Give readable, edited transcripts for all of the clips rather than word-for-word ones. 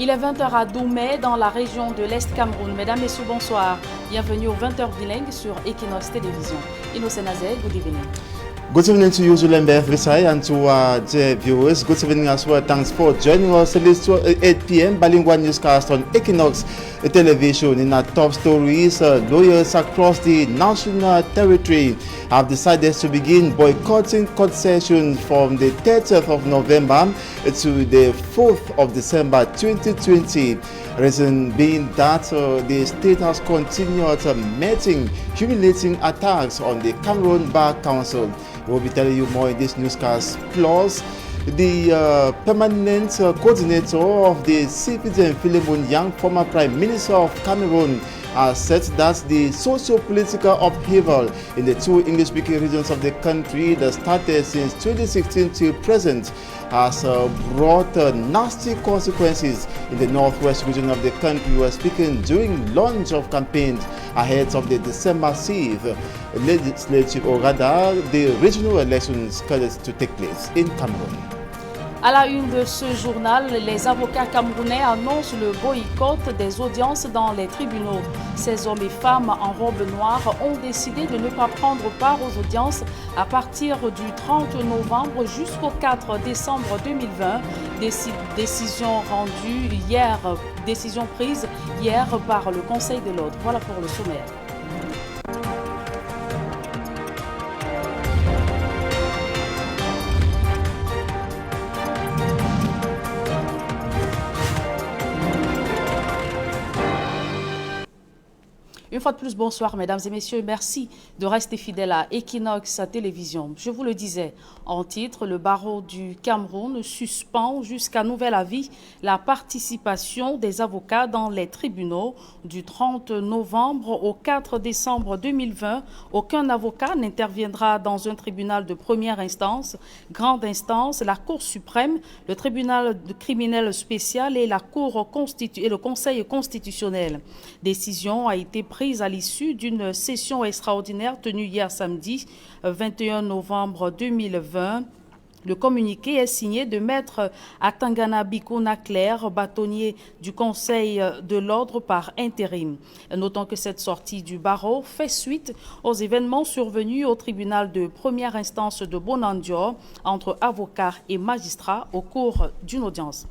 Il est 20h à Doumé, dans la région de l'Est Cameroun. Mesdames, Messieurs, bonsoir. Bienvenue aux 20h bilingues sur Equinox Télévision. Innocent Nazel, good evening. Good evening to you, Zulembe Frisai, and to the viewers. Good evening as well. Thanks for joining us at 8 p.m. bilingual newscast on Equinox Television. In our top stories, lawyers across the national territory have decided to begin boycotting concessions from the 30th of November to the 4th of December 2020. Reason being that the state has continued meeting humiliating attacks on the Cameroon Bar Council. We'll be telling you more in this newscast. Plus, the permanent coordinator of the Citizen Philemon Yang, former Prime Minister of Cameroon, said that the socio-political upheaval in the two English-speaking regions of the country that started since 2016 till present has brought nasty consequences in the northwest region of the country. We were speaking during launch of campaigns ahead of the December 6th legislative, or rather the regional elections scheduled to take place in Cameroon. À la une de ce journal, les avocats camerounais annoncent le boycott des audiences dans les tribunaux. Ces hommes et femmes en robe noire ont décidé de ne pas prendre part aux audiences à partir du 30 novembre jusqu'au 4 décembre 2020. Décision prise hier par le Conseil de l'ordre. Voilà pour le sommaire. Une fois de plus, bonsoir mesdames et messieurs, merci de rester fidèles à Equinox Télévision. Je vous le disais en titre, le barreau du Cameroun suspend jusqu'à nouvel avis la participation des avocats dans les tribunaux du 30 novembre au 4 décembre 2020. Aucun avocat n'interviendra dans un tribunal de première instance, grande instance, la Cour suprême, le tribunal criminel spécial et le Conseil constitutionnel. Décision a été prise à l'issue d'une session extraordinaire tenue hier samedi 21 novembre 2020. Le communiqué est signé de Maître Atangana Bikouna Claire, bâtonnier du Conseil de l'ordre par intérim. Notons que cette sortie du barreau fait suite aux événements survenus au tribunal de première instance de Bonandio entre avocats et magistrats au cours d'une audience.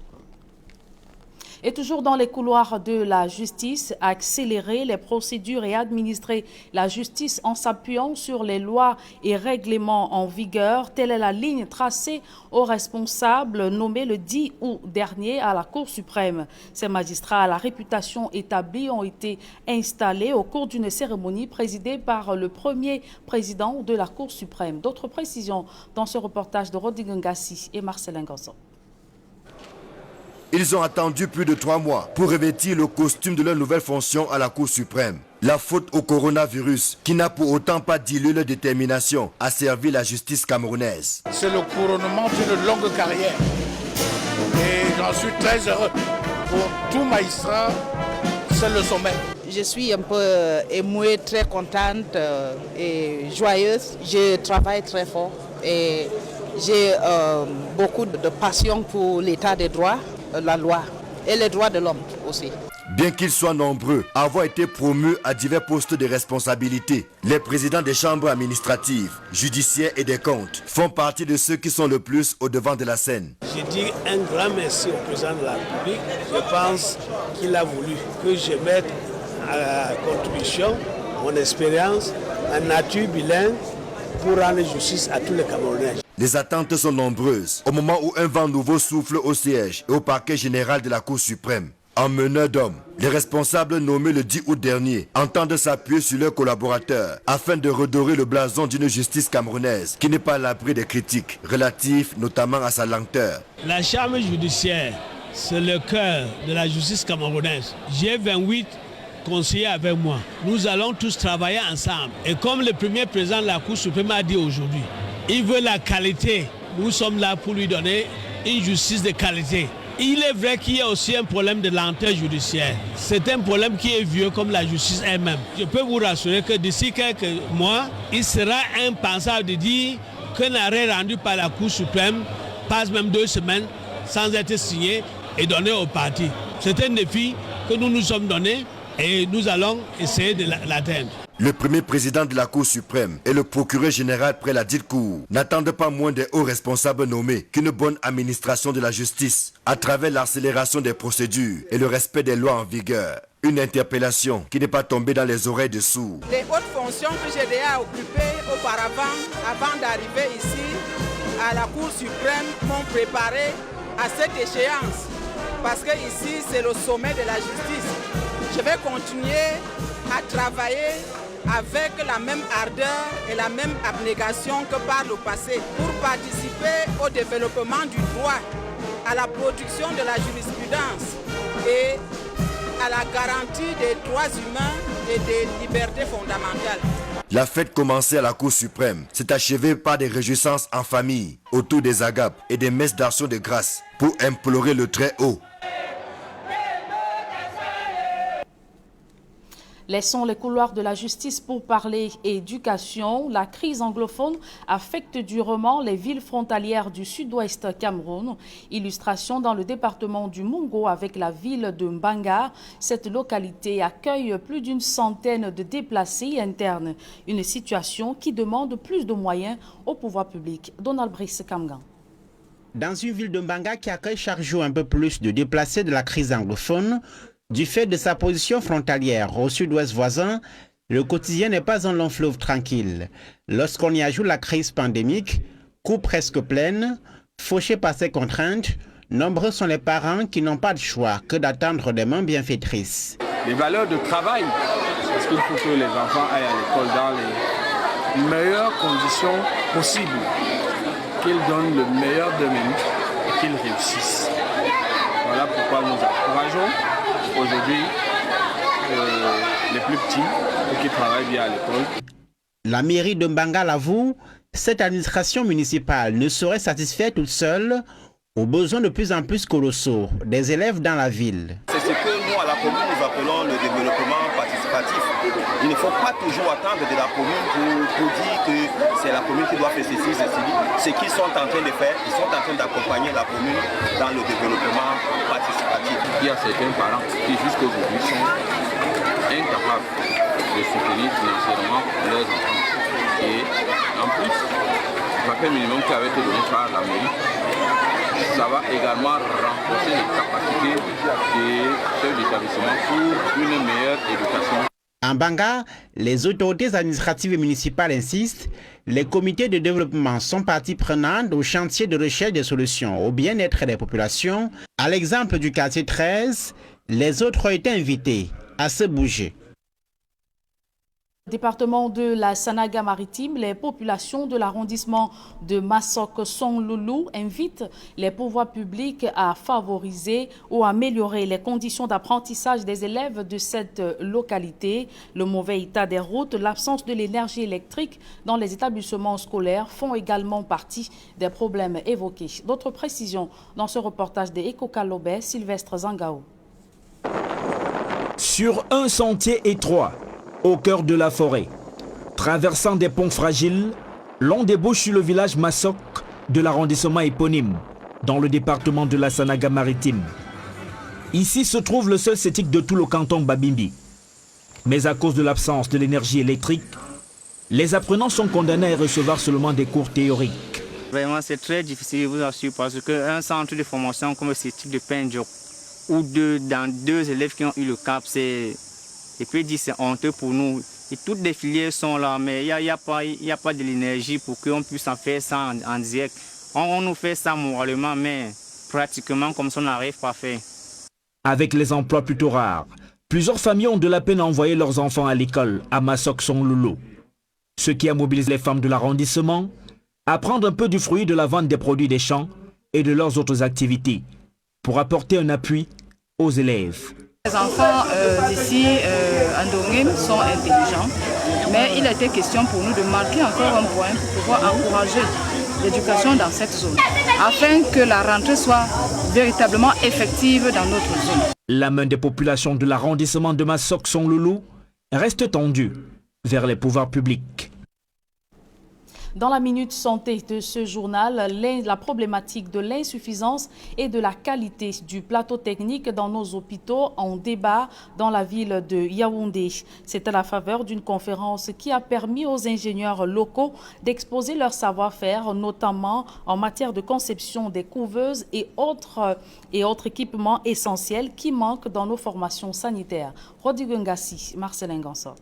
Et toujours dans les couloirs de la justice, accélérer les procédures et administrer la justice en s'appuyant sur les lois et règlements en vigueur. Telle est la ligne tracée aux responsables nommés le 10 août dernier à la Cour suprême. Ces magistrats à la réputation établie ont été installés au cours d'une cérémonie présidée par le premier président de la Cour suprême. D'autres précisions dans ce reportage de Rodrigue Ngassi et Marcelin Gonson. Ils ont attendu plus de 3 mois pour revêtir le costume de leur nouvelle fonction à la Cour suprême. La faute au coronavirus, qui n'a pour autant pas dilué leur détermination à servir la justice camerounaise. C'est le couronnement d'une longue carrière. Et j'en suis très heureux. Pour tout magistrat, c'est le sommet. Je suis un peu émouée, très contente et joyeuse. Je travaille très fort et j'ai beaucoup de passion pour l'état des droits, la loi et les droits de l'homme aussi. Bien qu'ils soient nombreux à avoir été promus à divers postes de responsabilité, les présidents des chambres administratives, judiciaires et des comptes font partie de ceux qui sont le plus au devant de la scène. Je dis un grand merci au président de la République. Je pense qu'il a voulu que je mette à la contribution mon expérience, ma nature bilingue pour rendre justice à tous les Camerounais. Les attentes sont nombreuses au moment où un vent nouveau souffle au siège et au parquet général de la Cour suprême. En meneur d'hommes, les responsables nommés le 10 août dernier entendent s'appuyer sur leurs collaborateurs afin de redorer le blason d'une justice camerounaise qui n'est pas à l'abri des critiques relatives notamment à sa lenteur. La chambre judiciaire, c'est le cœur de la justice camerounaise. J'ai 28 conseillers avec moi. Nous allons tous travailler ensemble. Et comme le premier président de la Cour suprême a dit aujourd'hui, il veut la qualité. Nous sommes là pour lui donner une justice de qualité. Il est vrai qu'il y a aussi un problème de lenteur judiciaire. C'est un problème qui est vieux comme la justice elle-même. Je peux vous rassurer que d'ici quelques mois, il sera impensable de dire qu'un arrêt rendu par la Cour suprême passe même 2 semaines sans être signé et donné au parti. C'est un défi que nous nous sommes donnés et nous allons essayer de l'atteindre. Le premier président de la Cour suprême et le procureur général près la dite Cour n'attendent pas moins des hauts responsables nommés qu'une bonne administration de la justice à travers l'accélération des procédures et le respect des lois en vigueur. Une interpellation qui n'est pas tombée dans les oreilles de sourds. Les hautes fonctions que j'ai déjà occupées auparavant, avant d'arriver ici à la Cour suprême, m'ont préparé à cette échéance. Parce que ici, c'est le sommet de la justice. Je vais continuer à travailler avec la même ardeur et la même abnégation que par le passé pour participer au développement du droit, à la production de la jurisprudence et à la garantie des droits humains et des libertés fondamentales. La fête commencée à la Cour suprême s'est achevée par des réjouissances en famille autour des agapes et des messes d'action de grâce pour implorer le Très-Haut. Laissons les couloirs de la justice pour parler éducation. La crise anglophone affecte durement les villes frontalières du sud-ouest Cameroun. Illustration dans le département du Mungo avec la ville de Mbanga. Cette localité accueille plus d'une centaine de déplacés internes. Une situation qui demande plus de moyens au pouvoir public. Donald Brice Kamgan. Dans une ville de Mbanga qui accueille chaque jour un peu plus de déplacés de la crise anglophone, du fait de sa position frontalière au sud-ouest voisin, le quotidien n'est pas un long fleuve tranquille. Lorsqu'on y ajoute la crise pandémique, coupe presque pleine, fauchée par ses contraintes, nombreux sont les parents qui n'ont pas de choix que d'attendre des mains bienfaitrices. Les valeurs de travail, parce qu'il faut que les enfants aillent à l'école dans les meilleures conditions possibles, qu'ils donnent le meilleur d'eux-mêmes et qu'ils réussissent. Voilà pourquoi nous encourageons aujourd'hui les plus petits qui travaillent bien à l'école. La mairie de Mbanga l'avoue, cette administration municipale ne serait satisfaite toute seule aux besoins de plus en plus colossaux des élèves dans la ville. C'est ce que nous à la commune nous appelons le développement participatif. Il ne faut pas toujours attendre de la commune pour dire que c'est la commune qui doit faire ceci, ceci. Ce qu'ils sont en train de faire, ils sont en train d'accompagner la commune dans le développement participatif. Il y a certains parents qui jusqu'aujourd'hui sont incapables de soutenir financièrement leurs enfants. Et en plus, le papier minimum qui avait été donné par la mairie, ça va également renforcer les capacités des chefs d'établissement pour une meilleure éducation. En Mbanga, les autorités administratives et municipales insistent, les comités de développement sont partie prenante au chantier de recherche des solutions au bien-être des populations. À l'exemple du quartier 13, les autres ont été invités à se bouger. Département de la Sanaga-Maritime, les populations de l'arrondissement de Massok-Song-Loulou invitent les pouvoirs publics à favoriser ou améliorer les conditions d'apprentissage des élèves de cette localité. Le mauvais état des routes, l'absence de l'énergie électrique dans les établissements scolaires font également partie des problèmes évoqués. D'autres précisions dans ce reportage des Eko-Kalobé, Sylvestre Zangao. Sur un sentier étroit, au cœur de la forêt, traversant des ponts fragiles, l'on débouche sur le village Massok de l'arrondissement éponyme, dans le département de la Sanaga-Maritime. Ici se trouve le seul CETIC de tout le canton Babimbi. Mais à cause de l'absence de l'énergie électrique, les apprenants sont condamnés à recevoir seulement des cours théoriques. Vraiment, c'est très difficile, je vous assure, parce qu'un centre de formation comme le CETIC de Pendjok, ou dans deux élèves qui ont eu le cap, c'est honteux pour nous. Et toutes les filières sont là, mais il n'y a pas de l'énergie pour qu'on puisse en faire ça en direct. On nous fait ça moralement, mais pratiquement comme ça, on n'arrive pas à faire. Avec les emplois plutôt rares, plusieurs familles ont de la peine à envoyer leurs enfants à l'école à Massok-Song-Loulou. Ce qui a mobilisé les femmes de l'arrondissement à prendre un peu du fruit de la vente des produits des champs et de leurs autres activités pour apporter un appui aux élèves. Les enfants d'ici en Ndongem sont intelligents, mais il était question pour nous de marquer encore un point pour pouvoir encourager l'éducation dans cette zone, afin que la rentrée soit véritablement effective dans notre zone. La main des populations de l'arrondissement de Massok-Song-Loulou reste tendue vers les pouvoirs publics. Dans la minute santé de ce journal, la problématique de l'insuffisance et de la qualité du plateau technique dans nos hôpitaux en débat dans la ville de Yaoundé. C'est à la faveur d'une conférence qui a permis aux ingénieurs locaux d'exposer leur savoir-faire, notamment en matière de conception des couveuses et autres équipements essentiels qui manquent dans nos formations sanitaires. Rodrigue Ngassi, Marcelin Gansot.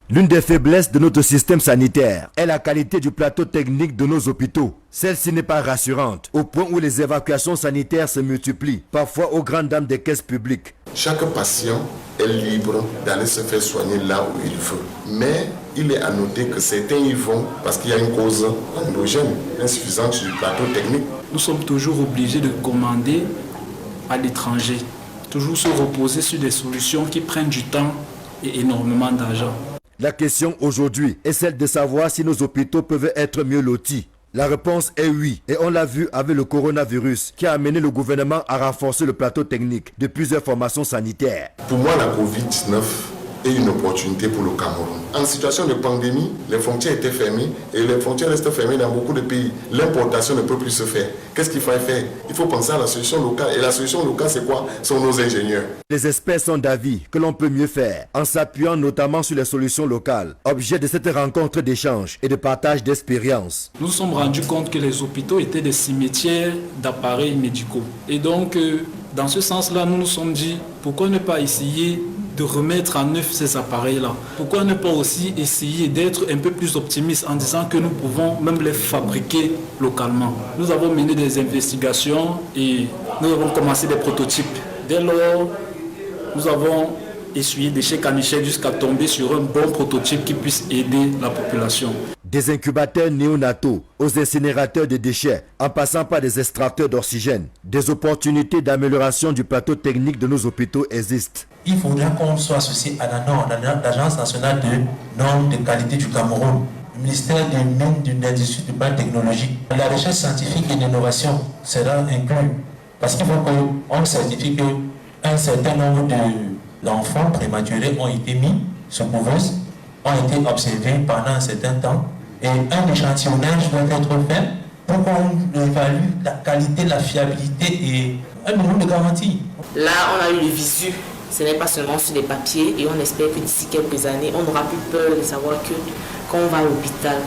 L'une des faiblesses de notre système sanitaire est la qualité du plateau technique de nos hôpitaux. Celle-ci n'est pas rassurante, au point où les évacuations sanitaires se multiplient, parfois aux grandes dames des caisses publiques. Chaque patient est libre d'aller se faire soigner là où il veut. Mais il est à noter que certains y vont parce qu'il y a une cause endogène, insuffisante du plateau technique. Nous sommes toujours obligés de commander à l'étranger, toujours se reposer sur des solutions qui prennent du temps et énormément d'argent. La question aujourd'hui est celle de savoir si nos hôpitaux peuvent être mieux lotis. La réponse est oui, et on l'a vu avec le coronavirus qui a amené le gouvernement à renforcer le plateau technique de plusieurs formations sanitaires. Pour moi, la Covid-19 est une opportunité pour le Cameroun. En situation de pandémie, les frontières étaient fermées et les frontières restent fermées dans beaucoup de pays. L'importation ne peut plus se faire. Qu'est-ce qu'il faut faire? Il faut penser à la solution locale. Et la solution locale, c'est quoi? Ce sont nos ingénieurs. Les experts sont d'avis que l'on peut mieux faire en s'appuyant notamment sur les solutions locales, objet de cette rencontre d'échange et de partage d'expériences. Nous nous sommes rendus compte que les hôpitaux étaient des cimetières d'appareils médicaux. Et donc, dans ce sens-là, nous nous sommes dit, pourquoi ne pas essayer de remettre en œuvre ces appareils-là? Pourquoi ne pas aussi essayer d'être un peu plus optimiste en disant que nous pouvons même les fabriquer localement? Nous avons mené des investigations et nous avons commencé des prototypes. Dès lors, nous avons essuyé d'échec en échec jusqu'à tomber sur un bon prototype qui puisse aider la population. Des incubateurs néonataux aux incinérateurs de déchets, en passant par des extracteurs d'oxygène, des opportunités d'amélioration du plateau technique de nos hôpitaux existent. Il faudra qu'on soit associé à la NOR, l'Agence nationale de normes de qualité du Cameroun, le ministère des Mines, de l'Industrie du Plan technologique. La recherche scientifique et l'innovation sera inclue, parce qu'il faut qu'on certifie qu'un certain nombre d'enfants prématurés ont été mis sous couveuse, ont été observés pendant un certain temps, et un échantillonnage doit être fait pour qu'on évalue la qualité, la fiabilité et un minimum de garantie. Là, on a eu le visu. Ce n'est pas seulement sur des papiers et on espère que d'ici quelques années, on n'aura plus peur de savoir que quand on va à l'hôpital,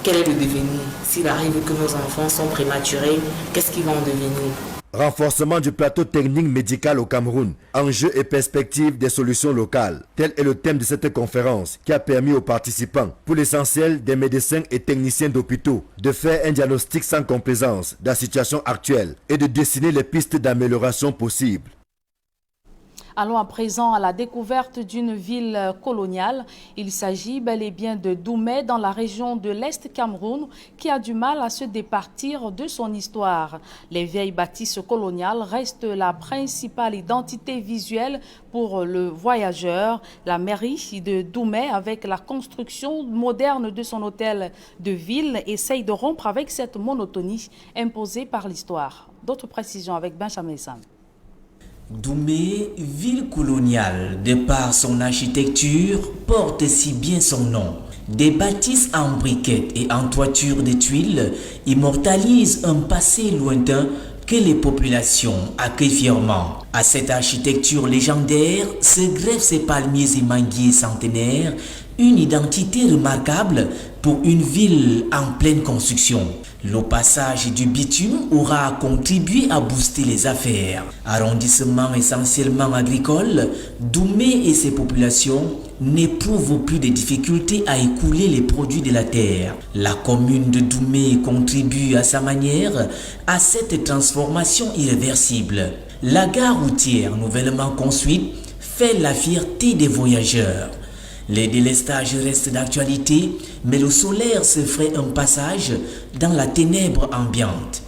quel est le devenir? S'il arrive que nos enfants sont prématurés, qu'est-ce qu'ils vont en devenir? Renforcement du plateau technique médical au Cameroun, enjeux et perspectives des solutions locales. Tel est le thème de cette conférence qui a permis aux participants, pour l'essentiel des médecins et techniciens d'hôpitaux, de faire un diagnostic sans complaisance de la situation actuelle et de dessiner les pistes d'amélioration possibles. Allons à présent à la découverte d'une ville coloniale. Il s'agit bel et bien de Doumé dans la région de l'Est Cameroun qui a du mal à se départir de son histoire. Les vieilles bâtisses coloniales restent la principale identité visuelle pour le voyageur. La mairie de Doumé, avec la construction moderne de son hôtel de ville, essaye de rompre avec cette monotonie imposée par l'histoire. D'autres précisions avec Benjamin Sam. Doumé, ville coloniale, de par son architecture, porte si bien son nom. Des bâtisses en briquettes et en toiture de tuiles immortalisent un passé lointain que les populations accueillent fièrement. À cette architecture légendaire se greffent ces palmiers et manguiers centenaires, une identité remarquable pour une ville en pleine construction. Le passage du bitume aura contribué à booster les affaires. Arrondissement essentiellement agricole, Doumé et ses populations n'éprouvent plus de difficultés à écouler les produits de la terre. La commune de Doumé contribue à sa manière à cette transformation irréversible. La gare routière nouvellement construite fait la fierté des voyageurs. Les délestages restent d'actualité, mais le solaire se ferait un passage dans la ténèbre ambiante.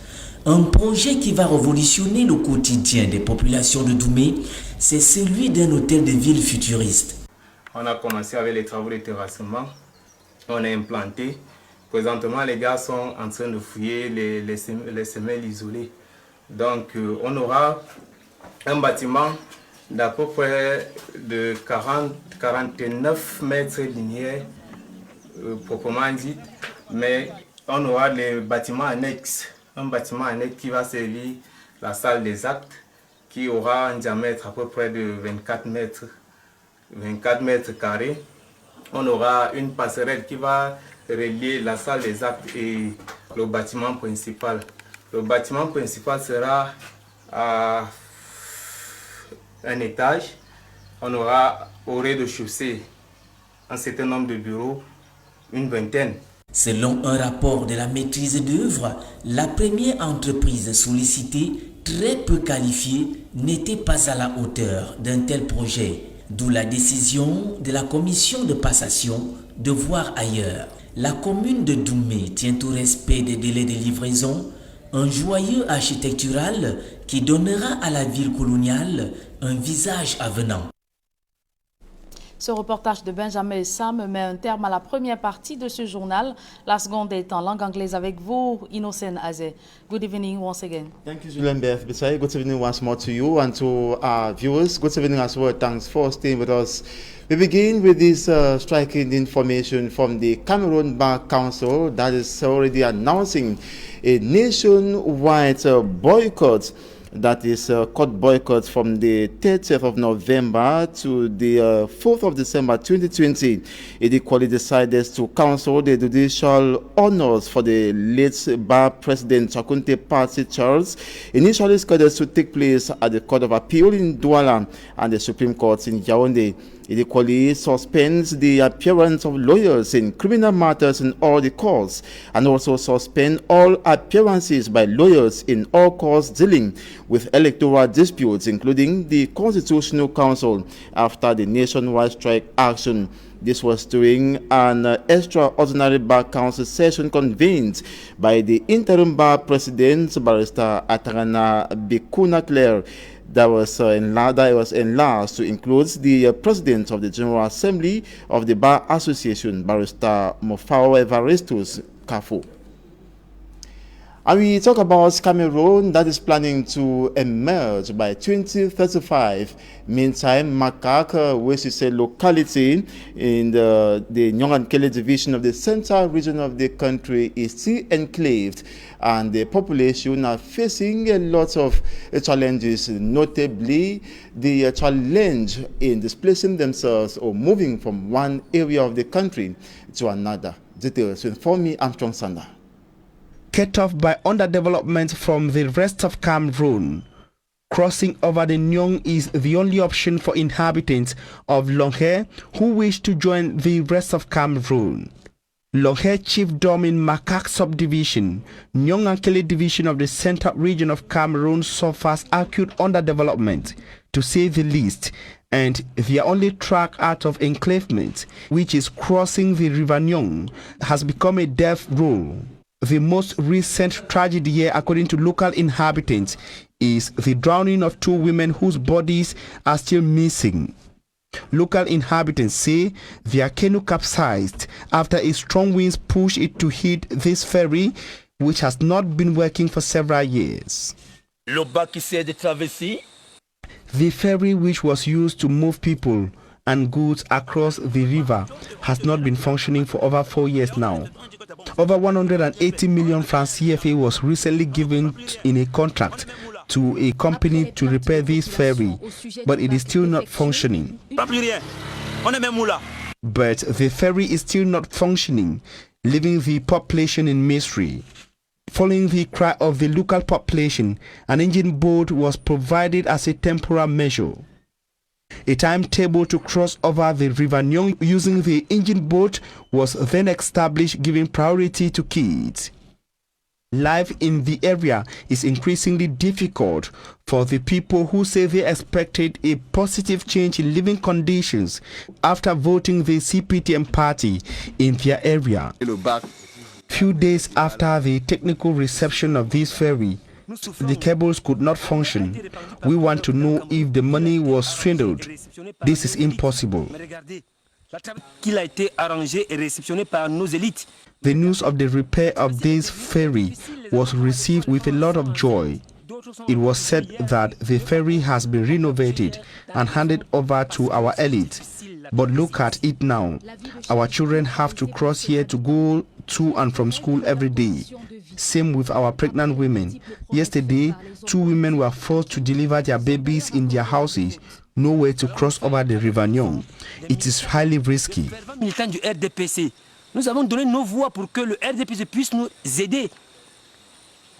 Un projet qui va révolutionner le quotidien des populations de Doumé, c'est celui d'un hôtel de ville futuriste. On a commencé avec les travaux de terrassement, on a implanté. Présentement, les gars sont en train de fouiller les semelles isolées. Donc, on aura un bâtiment d'à peu près de 49 mètres linéaires proprement dit, mais on aura les bâtiments annexes. Un bâtiment annexe qui va servir la salle des actes, qui aura un diamètre à peu près de 24 mètres carrés. On aura une passerelle qui va relier la salle des actes et le bâtiment principal. Le bâtiment principal sera à un étage. On aura au rez-de-chaussée un certain nombre de bureaux, une vingtaine. Selon un rapport de la maîtrise d'œuvre, la première entreprise sollicitée, très peu qualifiée, n'était pas à la hauteur d'un tel projet, d'où la décision de la commission de passation de voir ailleurs. La commune de Doumé tient au respect des délais de livraison, un joyau architectural qui donnera à la ville coloniale un visage avenant. Ce reportage de Benjamin Sam met un terme à la première partie de ce journal. La seconde est en langue anglaise avec vous, Innocent Azé. Good evening once again. Thank you, Zulembe Bissaye. Good evening once more to you and to our viewers. Good evening as well. Thanks for staying with us. We begin with this striking information from the Cameroon Bar Council that is already announcing a nationwide boycott. That is court boycott from the 30th of November to the 4th of December 2020. It equally decided to cancel the judicial honors for the late Bar President Chakunte Party Charles, initially scheduled to take place at the Court of Appeal in Douala and the Supreme Court in Yaoundé. It equally suspends the appearance of lawyers in criminal matters in all the courts and also suspend all appearances by lawyers in all courts dealing with electoral disputes, including the Constitutional Council, after the nationwide strike action. This was during an extraordinary Bar Council session convened by the interim Bar President, Barrister Atarana Bikuna Claire. That was enlarged to include the President of the General Assembly of the Bar Association, Barrister Mofao Evaristus Kafu. And we talk about Cameroon that is planning to emerge by 2035. Meantime, Makak, which is a locality in the Nyongankele division of the central region of the country, is still enclaved, and the population are facing a lot of challenges, notably the challenge in displacing themselves or moving from one area of the country to another. Details with me, Armstrong Sander. Cut off by underdevelopment from the rest of Cameroon, crossing over the Nyong is the only option for inhabitants of Longhe who wish to join the rest of Cameroon. Longhe Chiefdom in Makak subdivision, Nyongankele division of the central region of Cameroon suffers acute underdevelopment, to say the least, and their only track out of enclavement, which is crossing the River Nyong, has become a death row. The most recent tragedy here, according to local inhabitants, is the drowning of two women whose bodies are still missing. Local inhabitants say their canoe capsized after a strong winds pushed it to hit this ferry, which has not been working for several years. The ferry, which was used to move people and goods across the river, has not been functioning for over 4 years now. Over 180 million francs CFA was recently given in a contract to a company to repair this ferry, but it is still not functioning. But the ferry is still not functioning, leaving the population in misery. Following the cry of the local population, an engine boat was provided as a temporary measure. A timetable to cross over the River Nyong using the engine boat was then established, giving priority to kids. Life in the area is increasingly difficult for the people who say they expected a positive change in living conditions after voting the CPTM party in their area. Few days after the technical reception of this ferry, the cables could not function. We want to know if the money was swindled. This is impossible. The news of the repair of this ferry was received with a lot of joy. It was said that the ferry has been renovated and handed over to our elite. But look at it now. Our children have to cross here to go to and from school every day. Same with our pregnant women. Yesterday, 2 women were forced to deliver their babies in their houses, nowhere to cross over the River Nyong. It is highly risky. Militants du RDPC, nous avons donné nos voix pour que le RDPC puisse nous aider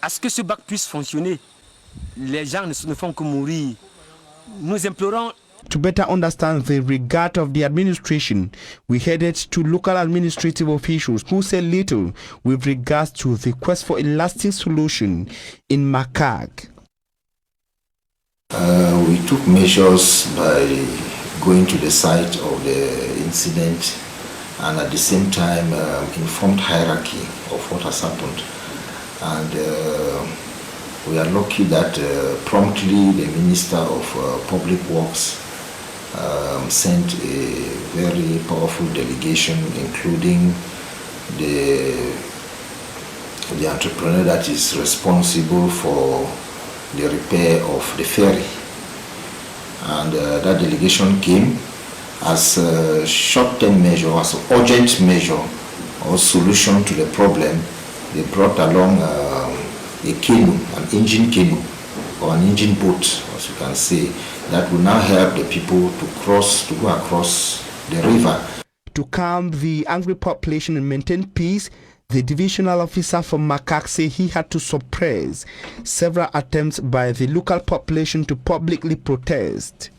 à ce que ce bac puisse fonctionner. Les gens ne font que mourir. Nous implorons. To better understand the regard of the administration, we headed to local administrative officials who said little with regards to the quest for a lasting solution in Makak. We took measures by going to the site of the incident and at the same time informed hierarchy of what has happened. And we are lucky that promptly the Minister of Public Works sent a very powerful delegation, including the entrepreneur that is responsible for the repair of the ferry. And that delegation came as a short-term measure, as an urgent measure or solution to the problem. They brought along a canoe, an engine canoe, or an engine boat, as you can say, that will now help the people to go across the river. To calm the angry population and maintain peace, the divisional officer from Makak said he had to suppress several attempts by the local population to publicly protest.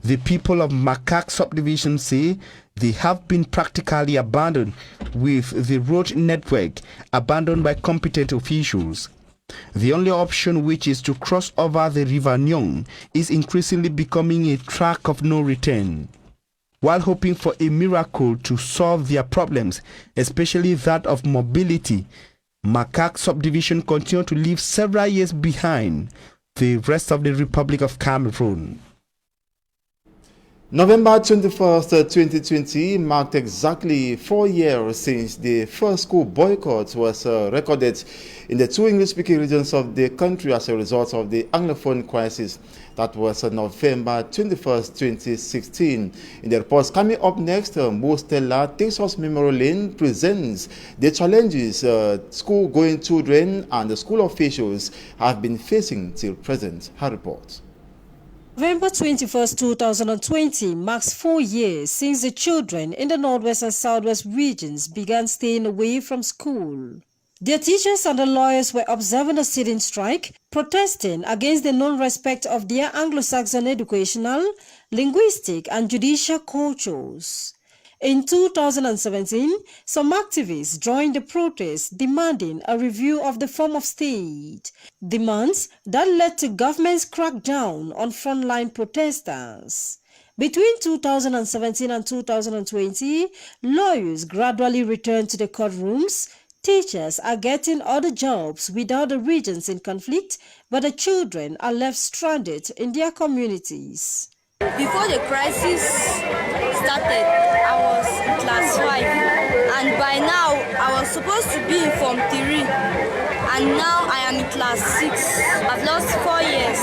The people of Makak subdivision say they have been practically abandoned, with the road network abandoned by competent officials. The only option, which is to cross over the River Nyong, is increasingly becoming a track of no return. While hoping for a miracle to solve their problems, especially that of mobility, Makak subdivision continue to leave several years behind the rest of the Republic of Cameroon. November 21st, 2020 marked exactly 4 years since the first school boycott was recorded in the 2 English-speaking regions of the country as a result of the Anglophone crisis. That was November 21st, 2016. In the reports coming up next, Mo Stella takes us memory lane, presents the challenges school-going children and the school officials have been facing till present. Her report. November 21st, 2020 marks 4 years since the children in the Northwest and Southwest regions began staying away from school. Their teachers and the lawyers were observing a sit-in strike, protesting against the non-respect of their Anglo-Saxon educational, linguistic, and judicial cultures. In 2017, some activists joined the protest demanding a review of the form of state, demands that led to government's crackdown on frontline protesters. Between 2017 and 2020, lawyers gradually returned to the courtrooms. Teachers are getting other jobs without the regions in conflict, but the children are left stranded in their communities. Before the crisis started, I was in class 5, and by now I was supposed to be in Form 3, and now I am in class 6. I've lost 4 years.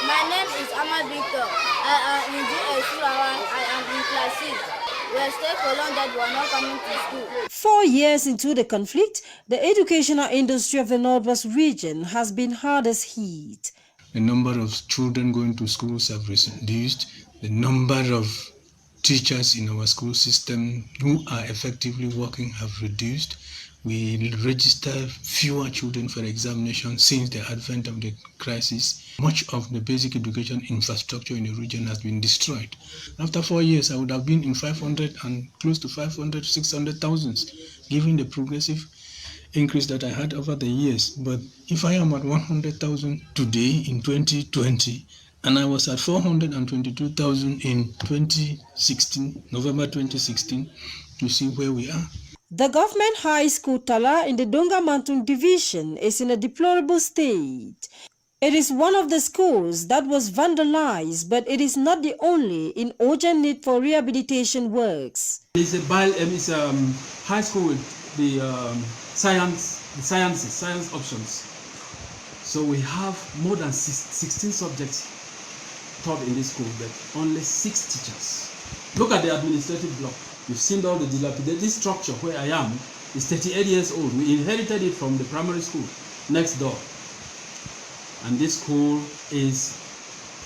My name is Ahmad Victor. I am in I am in class 6. We are staying for long that we are not coming to school. 4 years into the conflict, the educational industry of the Northwest region has been hardest hit. The number of children going to schools have reduced. The number of teachers in our school system who are effectively working have reduced. We register fewer children for examination since the advent of the crisis. Much of the basic education infrastructure in the region has been destroyed. After 4 years, I would have been in 500 and close to 500, 600,000, given the progressive increase that I had over the years. But if I am at 100,000 today in 2020, and I was at 422,000 in 2016, November 2016, you see where we are. The government high school Tala in the Donga Mantung division is in a deplorable state. It is one of the schools that was vandalized, but it is not the only in urgent need for rehabilitation works. It's a high school with the science options. So we have more than 16 subjects taught in this school, but only 6 teachers. Look at the administrative block. You've seen all the dilapidated structure where I am. Is 38 years old. We inherited it from the primary school next door. And this school is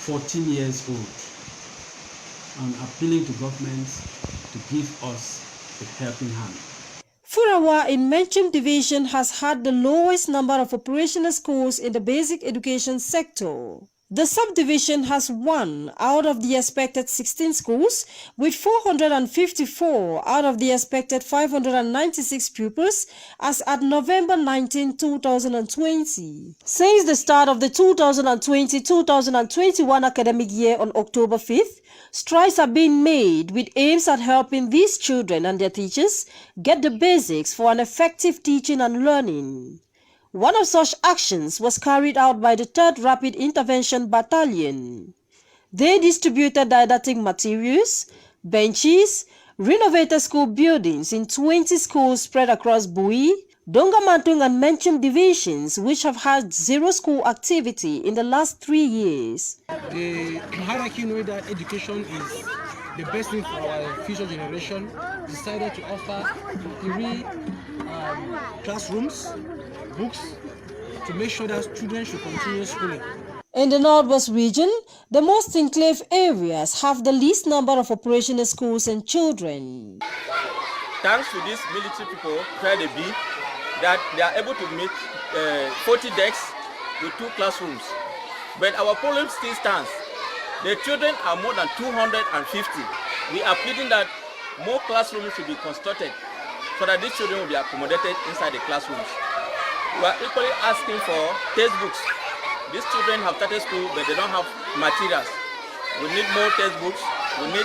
14 years old. I'm appealing to governments to give us a helping hand. Furawa in Menchim Division has had the lowest number of operational schools in the basic education sector. The subdivision has 1 out of the expected 16 schools, with 454 out of the expected 596 pupils as at November 19, 2020. Since the start of the 2020-2021 academic year on October 5th, strides have been made with aims at helping these children and their teachers get the basics for an effective teaching and learning. One of such actions was carried out by the 3rd Rapid Intervention Battalion. They distributed didactic materials, benches, renovated school buildings in 20 schools spread across Bui, Dongamantung and Menchum divisions, which have had 0 school activity in the last 3 years. The hierarchy knowing that education is the best thing for our future generation, decided to offer 3 classrooms, books, to make sure that students should continue schooling. In the Northwest region, the most enclave areas have the least number of operational schools and children. Thanks to these military people, where they be, that they are able to meet 40 desks with 2 classrooms. But our problem still stands. The children are more than 250. We are pleading that more classrooms should be constructed so that these children will be accommodated inside the classrooms. We are equally asking for textbooks. These children have started school, but they don't have materials. We need more textbooks, we need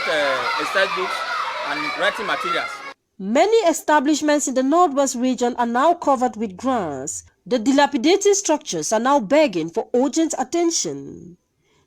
exercise books and writing materials. Many establishments in the Northwest region are now covered with grass. The dilapidated structures are now begging for urgent attention.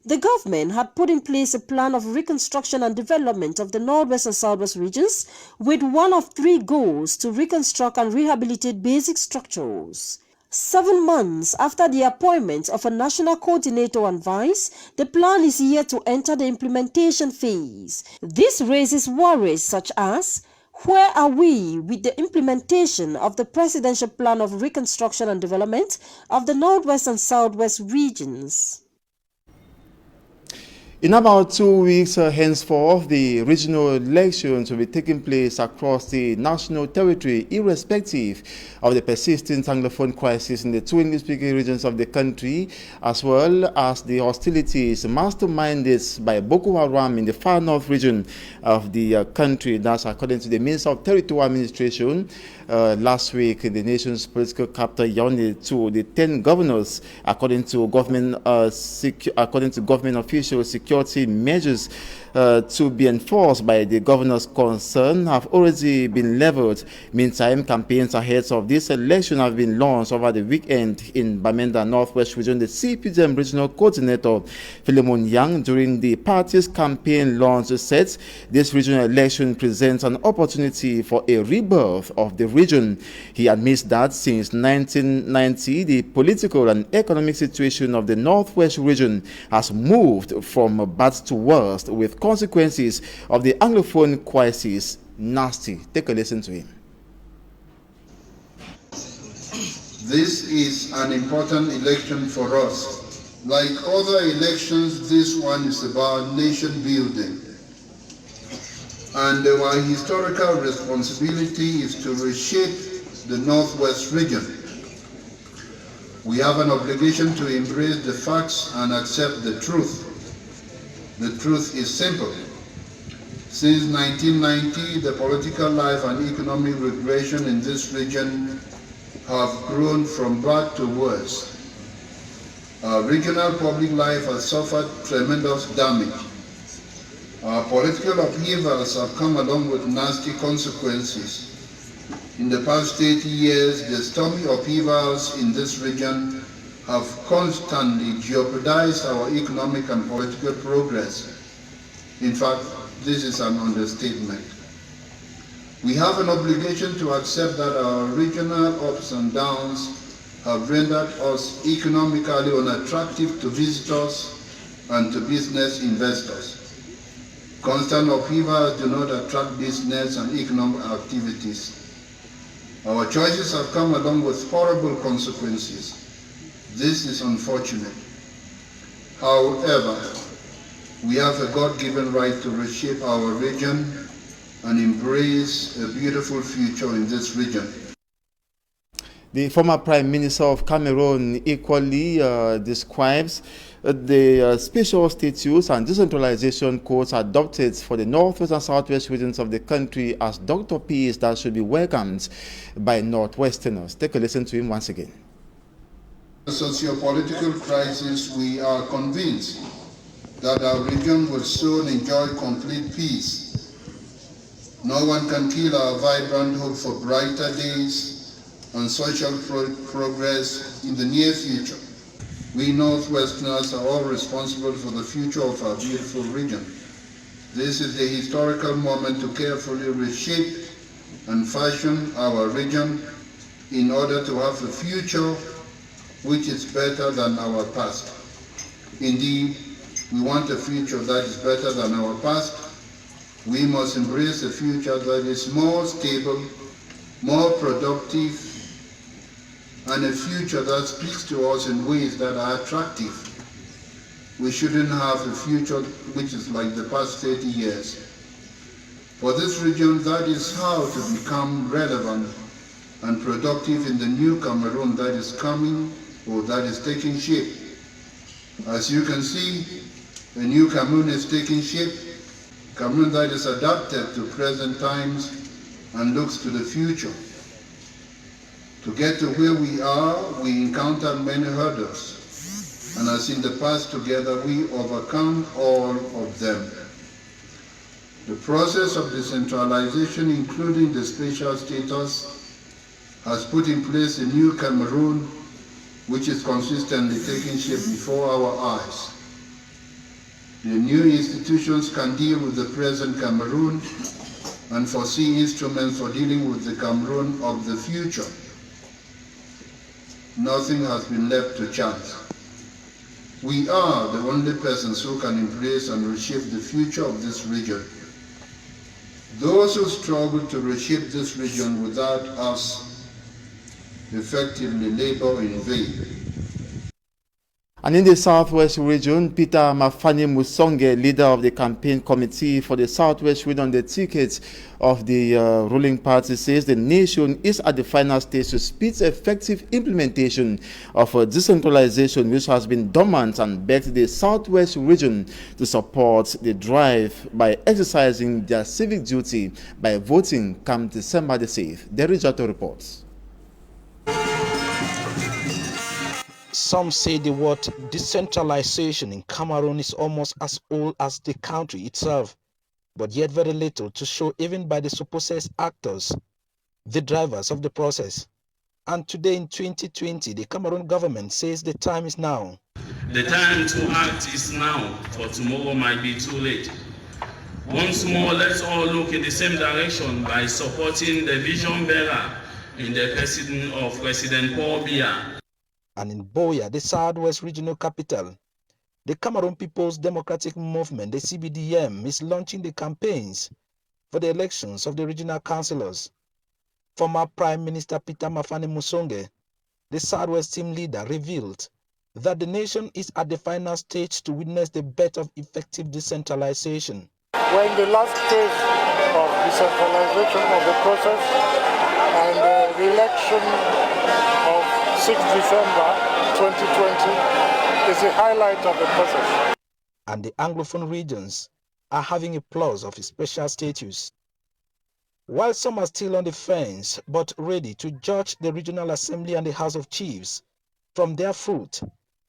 The government had put in place a plan of reconstruction and development of the Northwest and Southwest regions with one of 3 goals to reconstruct and rehabilitate basic structures. 7 months after the appointment of a national coordinator and vice, the plan is yet to enter the implementation phase. This raises worries such as, where are we with the implementation of the Presidential Plan of Reconstruction and Development of the Northwest and Southwest regions? In about 2 weeks henceforth, the regional elections will be taking place across the national territory, irrespective of the persistent Anglophone crisis in the 2 English-speaking regions of the country, as well as the hostilities masterminded by Boko Haram in the far north region of the country. That's according to the Minister of Territorial Administration. Last week in the nation's political capital, Yaoundé, to the 10 governors, according to government officials, security measures to be enforced by the governors concerned have already been leveled. Meantime, campaigns ahead of this election have been launched over the weekend in Bamenda Northwest region. The CPDM regional coordinator Philemon Yang, during the party's campaign launch, said this regional election presents an opportunity for a rebirth of the region. He admits that since 1990, the political and economic situation of the Northwest region has moved from bad to worse, with consequences of the Anglophone crisis nasty. Take a listen to him. This is an important election for us. Like other elections, this one is about nation building. And our historical responsibility is to reshape the Northwest region. We have an obligation to embrace the facts and accept the truth. The truth is simple. Since 1990, the political life and economic regression in this region have grown from bad to worse. Our regional public life has suffered tremendous damage. Our political upheavals have come along with nasty consequences. In the past 80 years, the stormy upheavals in this region have constantly jeopardized our economic and political progress. In fact, this is an understatement. We have an obligation to accept that our regional ups and downs have rendered us economically unattractive to visitors and to business investors. Constant upheavals do not attract business and economic activities. Our choices have come along with horrible consequences. This is unfortunate. However, we have a God-given right to reshape our region and embrace a beautiful future in this region. The former Prime Minister of Cameroon equally describes the special status and decentralization codes adopted for the northwest and southwest regions of the country as Dr. Peace that should be welcomed by Northwesterners. Take a listen to him once again. The socio-political crisis, we are convinced that our region will soon enjoy complete peace. No one can kill our vibrant hope for brighter days and social progress in the near future. We Northwesterners are all responsible for the future of our beautiful region. This is the historical moment to carefully reshape and fashion our region in order to have a future which is better than our past. Indeed, we want a future that is better than our past. We must embrace a future that is more stable, more productive, and a future that speaks to us in ways that are attractive. We shouldn't have a future which is like the past 30 years. For this region, that is how to become relevant and productive in the new Cameroon that is coming or that is taking shape. As you can see, a new Cameroon is taking shape, Cameroon that is adapted to present times and looks to the future. To get to where we are, we encountered many hurdles, and as in the past together, we overcome all of them. The process of decentralization, including the spatial status, has put in place a new Cameroon, which is consistently taking shape before our eyes. The new institutions can deal with the present Cameroon and foresee instruments for dealing with the Cameroon of the future. Nothing has been left to chance. We are the only persons who can embrace and reshape the future of this region. Those who struggle to reshape this region without us effectively labor in vain. And in the Southwest region, Peter Mafani Musonge, leader of the campaign committee for the Southwest region on the ticket of the ruling party, says the nation is at the final stage to speed effective implementation of decentralization, which has been dormant, and begged the Southwest region to support the drive by exercising their civic duty by voting come December the 6th. Derry Jato reports. Some say the word decentralization in Cameroon is almost as old as the country itself, but yet very little to show even by the supposed actors, the drivers of the process. And today in 2020, the Cameroon government says the time is now. The time to act is now, for tomorrow might be too late. Once more, let's all look in the same direction by supporting the vision bearer in the person of President Paul Biya. And in Buea, the Southwest regional capital, the Cameroon People's Democratic Movement, the CBDM, is launching the campaigns for the elections of the regional councillors. Former Prime Minister Peter Mafani Musonge, the Southwest team leader, revealed that the nation is at the final stage to witness the birth of effective decentralization. We're in the last stage of decentralization of the process, and the election of 6th December 2020 is the highlight of the process. And the Anglophone regions are having a plus of a special status. While some are still on the fence, but ready to judge the Regional Assembly and the House of Chiefs from their fruit,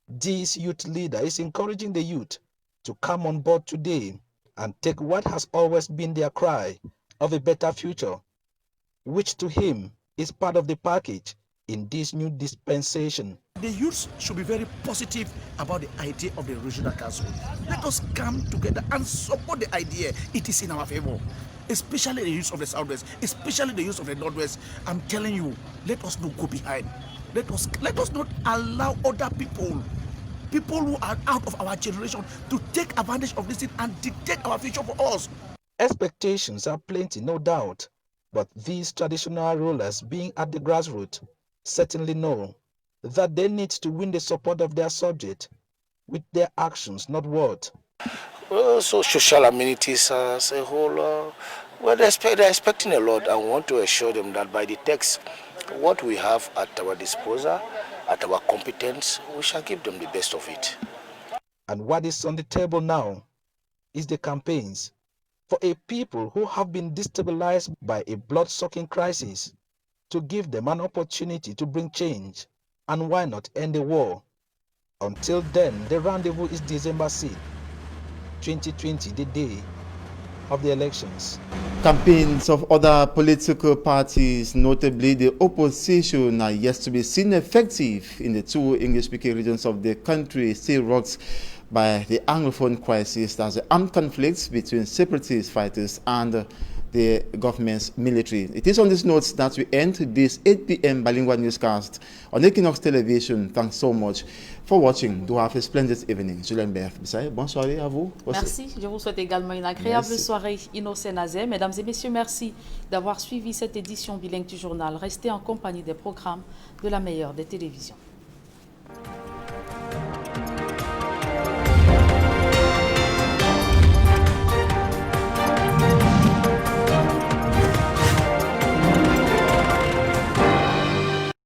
this youth leader is encouraging the youth to come on board today and take what has always been their cry of a better future, which to him is part of the package in this new dispensation. The youths should be very positive about the idea of the regional council. Let us come together and support the idea. It is in our favor, especially the youth of the Southwest, especially the youth of the Northwest. I'm telling you, let us not go behind. Let us not allow other people who are out of our generation to take advantage of this thing and dictate our future for us. Expectations are plenty, no doubt, but these traditional rulers, being at the grassroots, certainly know that they need to win the support of their subject with their actions, not words. Well, so social amenities as a whole, well, they're expecting a lot, and want to assure them that by the text, what we have at our disposal, at our competence, we shall give them the best of it. And what is on the table now is the campaigns for a people who have been destabilized by a blood-sucking crisis, to give them an opportunity to bring change, and why not end the war? Until then, the rendezvous is December 6th, 2020, the day of the elections. Campaigns of other political parties, notably the opposition, are yet to be seen effective in the two English-speaking regions of the country, still rocked by the Anglophone crisis as the armed conflicts between separatist fighters and the government's military. It is on this note that we end this 8 p.m. bilingual newscast on Equinox Television. Thanks so much for watching. Do have a splendid evening. Julien Berth, bonne soirée à vous. Merci. Je vous souhaite également une agréable soirée. Innocent Nazé. Mesdames et messieurs, merci d'avoir suivi cette édition bilingue du journal. Restez en compagnie des programmes de la meilleure des télévisions.